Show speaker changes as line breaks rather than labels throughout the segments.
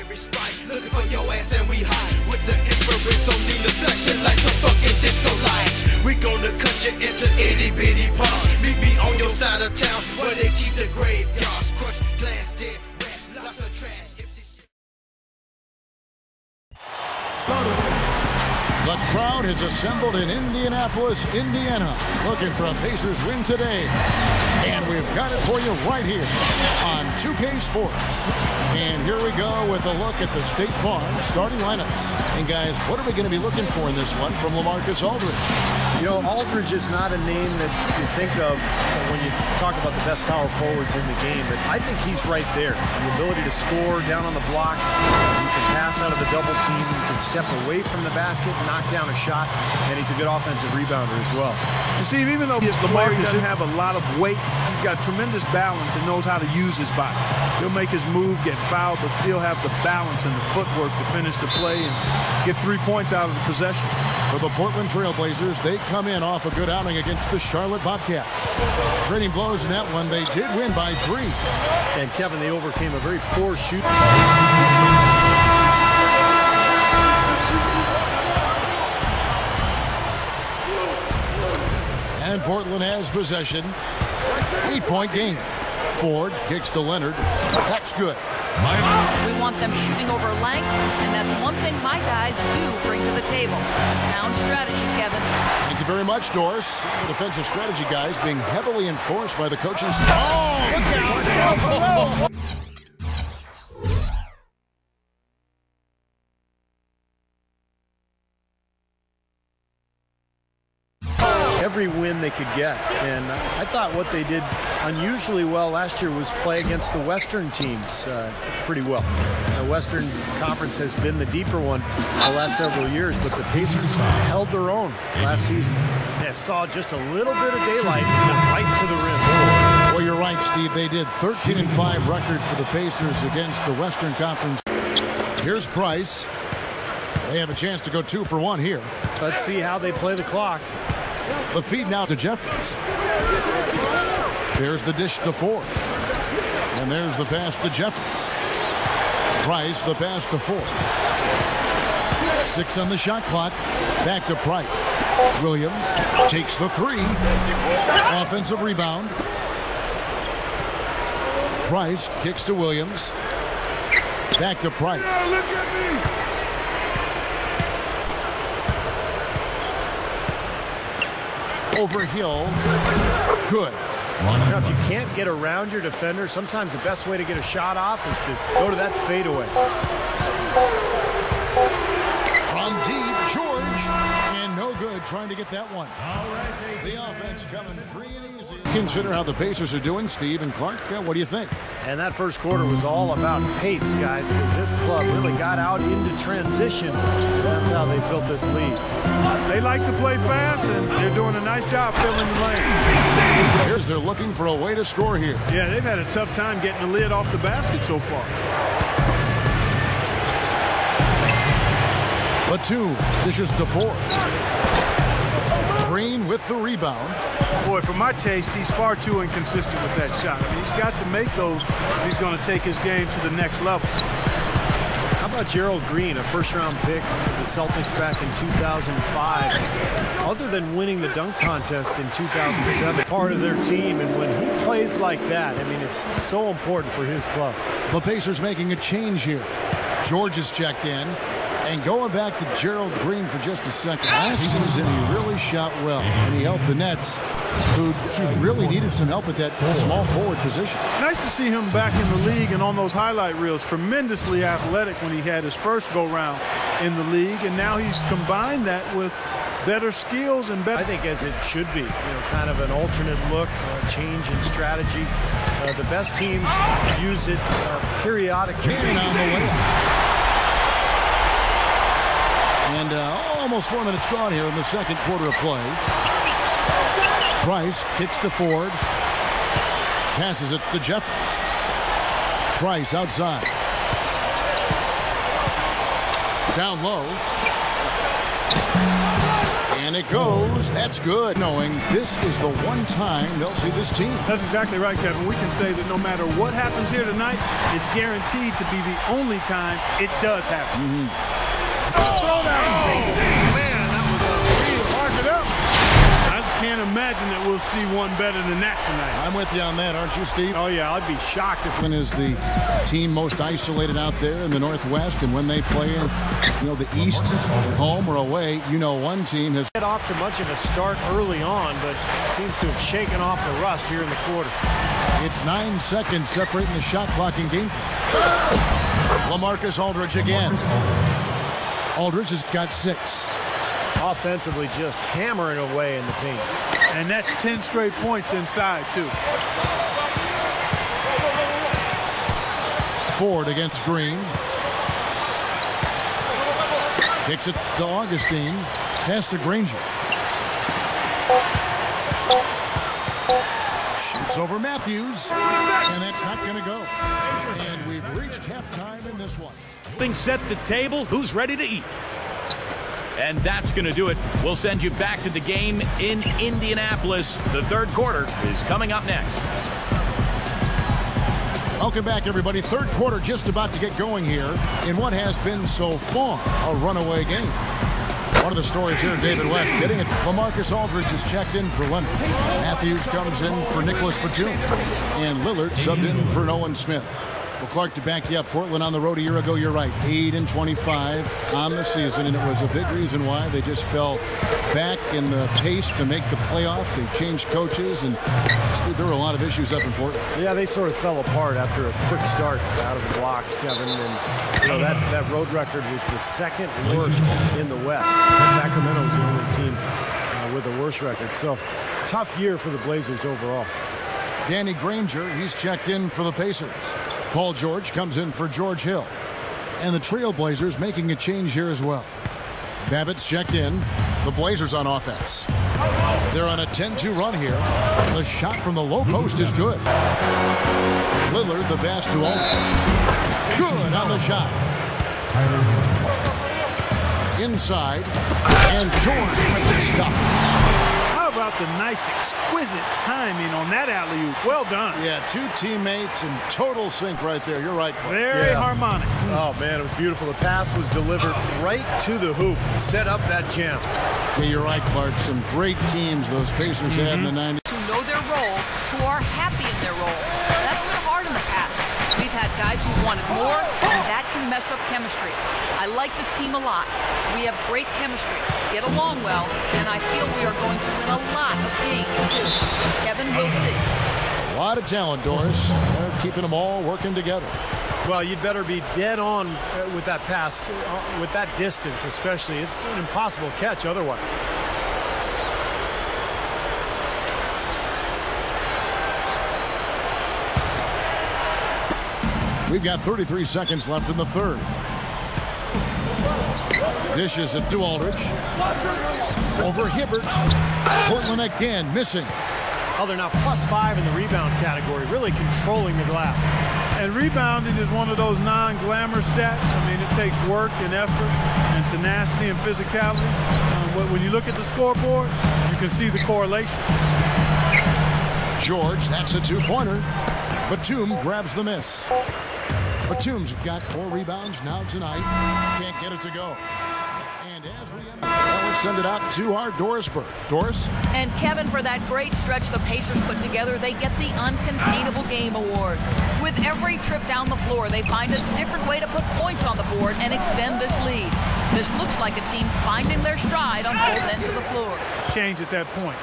every spot, looking for your ass and we hide with the infrared, so need the flashing like some fucking disco lights. We gonna cut you into itty bitty parts. Meet me on your side of town where they keep the graveyards. Crushed glass, dead rats, lots of trash.
The crowd has assembled in Indianapolis, Indiana, looking for a Pacers win today. And we've got it for you right here on 2K Sports. And here we go with a look at the State Farm starting lineups. And guys, what are we going to be looking for in this one from LaMarcus Aldridge?
You know, Aldridge is not a name that you think of when you talk about the best power forwards in the game, but I think he's right there. The ability to score down on the block, you can pass out of the double team, you can step away from the basket, knock down a shot, and he's a good offensive rebounder as well.
And Steve, even though LaMarcus doesn't have a lot of weight, he's got tremendous balance and knows how to use his body. He'll make his move, get fouled, but still have the balance and the footwork to finish the play and get 3 points out of the possession.
For the Portland Trailblazers, they come in off a good outing against the Charlotte Bobcats. Trading blows in that one, they did win by 3.
And Kevin, they overcame a very poor shoot.
And Portland has possession. 8-point game. Ford kicks to Leonard. That's good.
We want them shooting over length, and that's one thing my guys do bring to the table. Sound strategy, Kevin.
Thank you very much, Doris. The defensive strategy guys being heavily enforced by the coaching staff. Oh!
Every win they could get, and I thought what they did unusually well last year was play against the Western teams pretty well. The Western Conference has been the deeper one the last several years, but the Pacers held their own last season. They saw just a little bit of daylight and went right to the rim.
Well, you're right, Steve. They did 13-5 record for the Pacers against the Western Conference. Here's Price. They have a chance to go 2 for 1 here.
Let's see how they play the clock.
The feed now to Jeffries. There's the dish to Ford. And there's the pass to Jeffries. Price, the pass to Ford. 6 on the shot clock. Back to Price. Williams takes the 3. Offensive rebound. Price kicks to Williams. Back to Price.
Look at me.
Over Hill. Good.
You know, if you can't get around your defender, sometimes the best way to get a shot off is to go to that fadeaway.
From deep, George. And no good trying to get that one. All right, the offense coming free and easy. Consider how the Pacers are doing, Steve and Clark. What do you think?
And that first quarter was all about pace, guys, because this club really got out into transition. That's how they built this lead.
They like to play fast, and they're doing a nice job filling the lane.
Here's they're looking for a way to score here.
Yeah, they've had a tough time getting the lid off the basket so far.
Batum dishes to Ford. Green with the rebound.
Boy, for my taste, he's far too inconsistent with that shot. I mean, he's got to make those if he's going to take his game to the next level.
How about Gerald Green, a first-round pick of the Celtics back in 2005? Other than winning the dunk contest in 2007, part of their team, and when he plays like that, I mean, it's so important for his club.
The Pacers making a change here. George is checked in. And going back to Gerald Green for just a second. Last season, he really shot well, and he helped the Nets, who really needed some help at that small forward position.
Nice to see him back in the league and on those highlight reels. Tremendously athletic when he had his first go-round in the league, and now he's combined that with better skills and better.
I think as it should be, you know, kind of an alternate look, a change in strategy. The best teams use it periodically.
And almost 4 minutes gone here in the second quarter of play. Price kicks to Ford. Passes it to Jeffries. Price outside. Down low. And it goes. That's good. Knowing this is the one time they'll see this team.
That's exactly right, Kevin. We can say that no matter what happens here tonight, it's guaranteed to be the only time it does happen.
Man, that was a real
Mark it up. I can't imagine that we'll see one better than that tonight.
I'm with you on that, aren't you, Steve?
Oh, yeah, I'd be shocked if
Is the team most isolated out there in the Northwest, and when they play in, the East, at home or away, one team has
get off to much of a start early on, but seems to have shaken off the rust here in the quarter.
It's 9 seconds separating the shot clock in game. LaMarcus Aldridge again. Aldridge has got 6.
Offensively, just hammering away in the paint.
And that's 10 straight points inside, too.
Ford against Green. Kicks it to Augustine. Pass to Granger. Shoots over Matthews. And that's not going to go. And we've reached halftime in this one.
Having set the table, who's ready to eat? And that's going to do it. We'll send you back to the game in Indianapolis. The third quarter is coming up next.
Welcome back, everybody. Third quarter just about to get going here in what has been so far a runaway game. One of the stories here, David West getting it. LaMarcus Aldridge is checked in for Leonard. Matthews comes in for Nicholas Batum. And Lillard subbed in for Nolan Smith. Well, Clark, to back you up, Portland on the road a year ago, you're right, 8-25 on the season, and it was a big reason why they just fell back in the pace to make the playoffs. They changed coaches, and there were a lot of issues up in Portland.
Yeah, they sort of fell apart after a quick start out of the blocks, Kevin, and that road record was the second worst in the West. Sacramento was the only team with a worse record, so tough year for the Blazers overall.
Danny Granger, he's checked in for the Pacers. Paul George comes in for George Hill. And the Trailblazers making a change here as well. Babbitt's checked in. The Blazers on offense. They're on a 10-2 run here. The shot from the low post is good. Lillard, the pass to Aldridge. Good on the shot. Inside. And George with the stuff.
How about the nice, exquisite timing on that alley-oop? Well done.
Yeah, two teammates in total sync right there. You're right, Clark.
Very harmonic.
Oh, man, it was beautiful. The pass was delivered right to the hoop. Set up that jam.
Yeah, you're right, Clark. Some great teams those Pacers had in the 90s.
Who know their role, who are happy in their role. That's been hard in the past. We've had guys who wanted more, and that can mess up chemistry. I like this team a lot. We have great chemistry, get along well, and I feel we are going to win a lot of games, too. Kevin, we'll see.
A lot of talent, Doris. They're keeping them all working together.
Well, you'd better be dead on with that pass, with that distance especially. It's an impossible catch otherwise.
We've got 33 seconds left in the third. Dishes it to Aldridge. Over Hibbert. Portland again missing.
Oh, they're now +5 in the rebound category, really controlling the glass.
And rebounding is one of those non-glamour stats. I mean, it takes work and effort and tenacity and physicality. But when you look at the scoreboard, you can see the correlation.
George, that's a two-pointer. Batum grabs the miss. Batum's got 4 rebounds now tonight. Can't get it to go. And as we end, let's send it out to our Dorisburg. Doris?
And Kevin, for that great stretch the Pacers put together, they get the Uncontainable Game Award. With every trip down the floor, they find a different way to put points on the board and extend this lead. This looks like a team finding their stride on both ends of the floor.
Change at that point.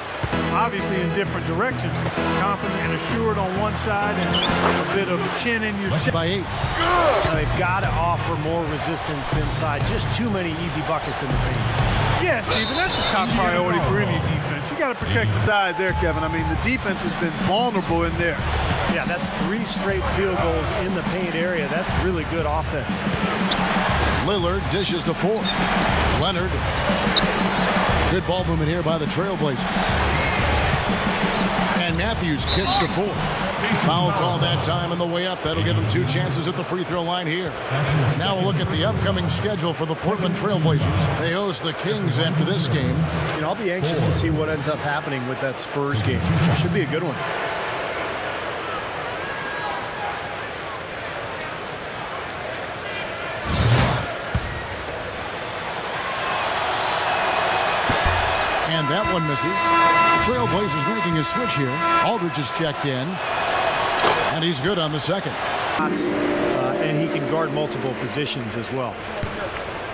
Obviously in different directions. Confident and assured on one side and a bit of chin in your chest.
By 8.
Now they've got to offer more resistance inside. Just too many easy buckets in the paint.
Yeah, Stephen, that's the top priority for any defense. You got to protect the side there, Kevin. I mean, the defense has been vulnerable in there.
Yeah, that's 3 straight field goals in the paint area. That's really good offense.
Lillard dishes to Ford. Leonard. Good ball movement here by the Trailblazers. And Matthews kicks to 4. Foul call that time on the way up. That'll give him 2 chances at the free throw line here. Now we'll look at the upcoming schedule for the Portland Trailblazers. They host the Kings after this game.
You know, I'll be anxious to see what ends up happening with that Spurs game. Should be a good one.
And that one misses. The Trailblazers making a switch here. Aldridge is checked in. And he's good on the second.
And he can guard multiple positions as well.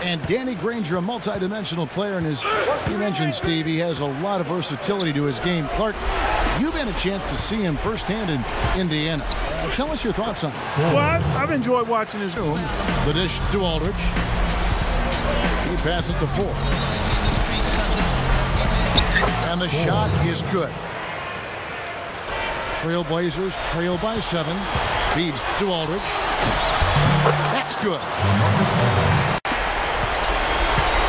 And Danny Granger, a multi-dimensional player, and as you mentioned, Steve, he has a lot of versatility to his game. Clark, you've had a chance to see him firsthand in Indiana. Tell us your thoughts on it.
Well, I've enjoyed watching his game.
The dish to Aldridge. He passes to 4. And the shot is good. Trailblazers trail by 7. Feeds to Aldridge. That's good.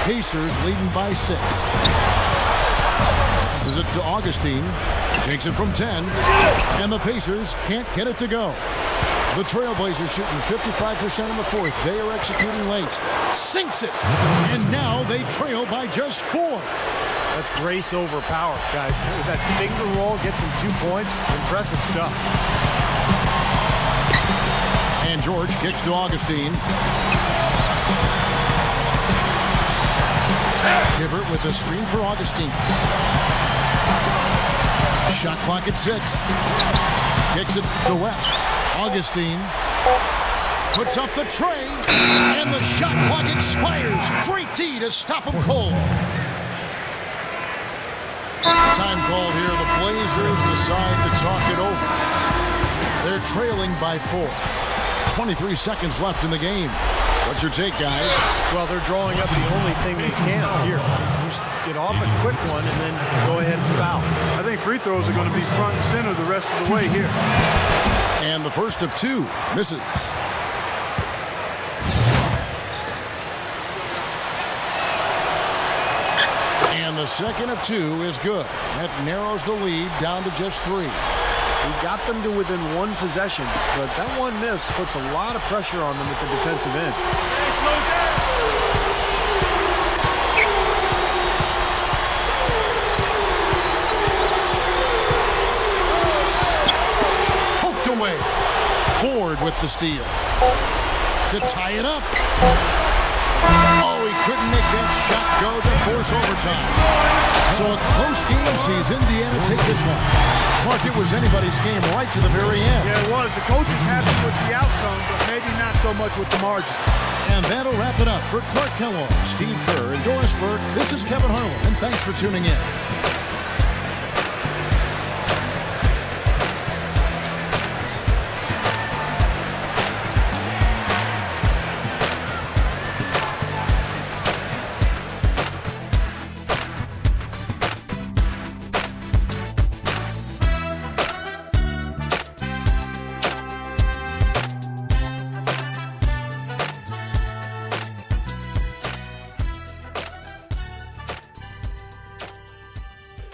Pacers leading by 6. Passes it to Augustine. Takes it from 10. And the Pacers can't get it to go. The Trailblazers shooting 55% in the 4th. They are executing late. Sinks it. And now they trail by just 4.
That's grace over power, guys. That finger roll gets him 2 points. Impressive stuff.
And George kicks to Augustine. Hibbert with a screen for Augustine. Shot clock at 6. Kicks it to West. Augustine puts up the tray. And the shot clock expires. Great D to stop him cold. Time called here. The Blazers decide to talk it over. They're trailing by 4. 23 seconds left in the game. What's your take, guys?
Well, they're drawing up the only thing they can here. Just get off a quick one and then go ahead and foul.
I think free throws are going to be front and center the rest of the way here.
And the first of 2 misses. And the second of 2 is good. That narrows the lead down to just 3.
He got them to within 1 possession, but that one miss puts a lot of pressure on them at the defensive end.
Poked away. Ford with the steal. To tie it up. Oh, he couldn't make that shot go to force overtime. So a close game sees Indiana take this one. Clark, it was anybody's game right to the very end.
Yeah, it was. The coach is happy with the outcome, but maybe not so much with the margin.
And that'll wrap it up for Clark Kellogg, Steve Kerr, and Doris Burke. This is Kevin Harlan, and thanks for tuning in.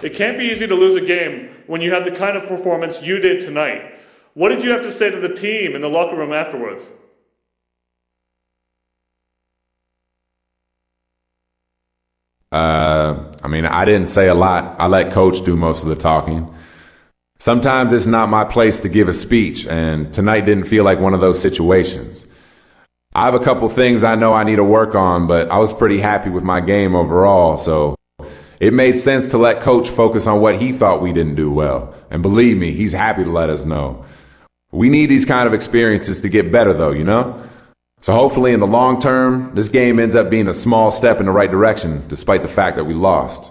It can't be easy to lose a game when you have the kind of performance you did tonight. What did you have to say to the team in the locker room afterwards?
I didn't say a lot. I let Coach do most of the talking. Sometimes it's not my place to give a speech, and tonight didn't feel like one of those situations. I have a couple things I know I need to work on, but I was pretty happy with my game overall, so it made sense to let Coach focus on what he thought we didn't do well. And believe me, he's happy to let us know. We need these kind of experiences to get better, though, you know? So hopefully in the long term, this game ends up being a small step in the right direction, despite the fact that we lost.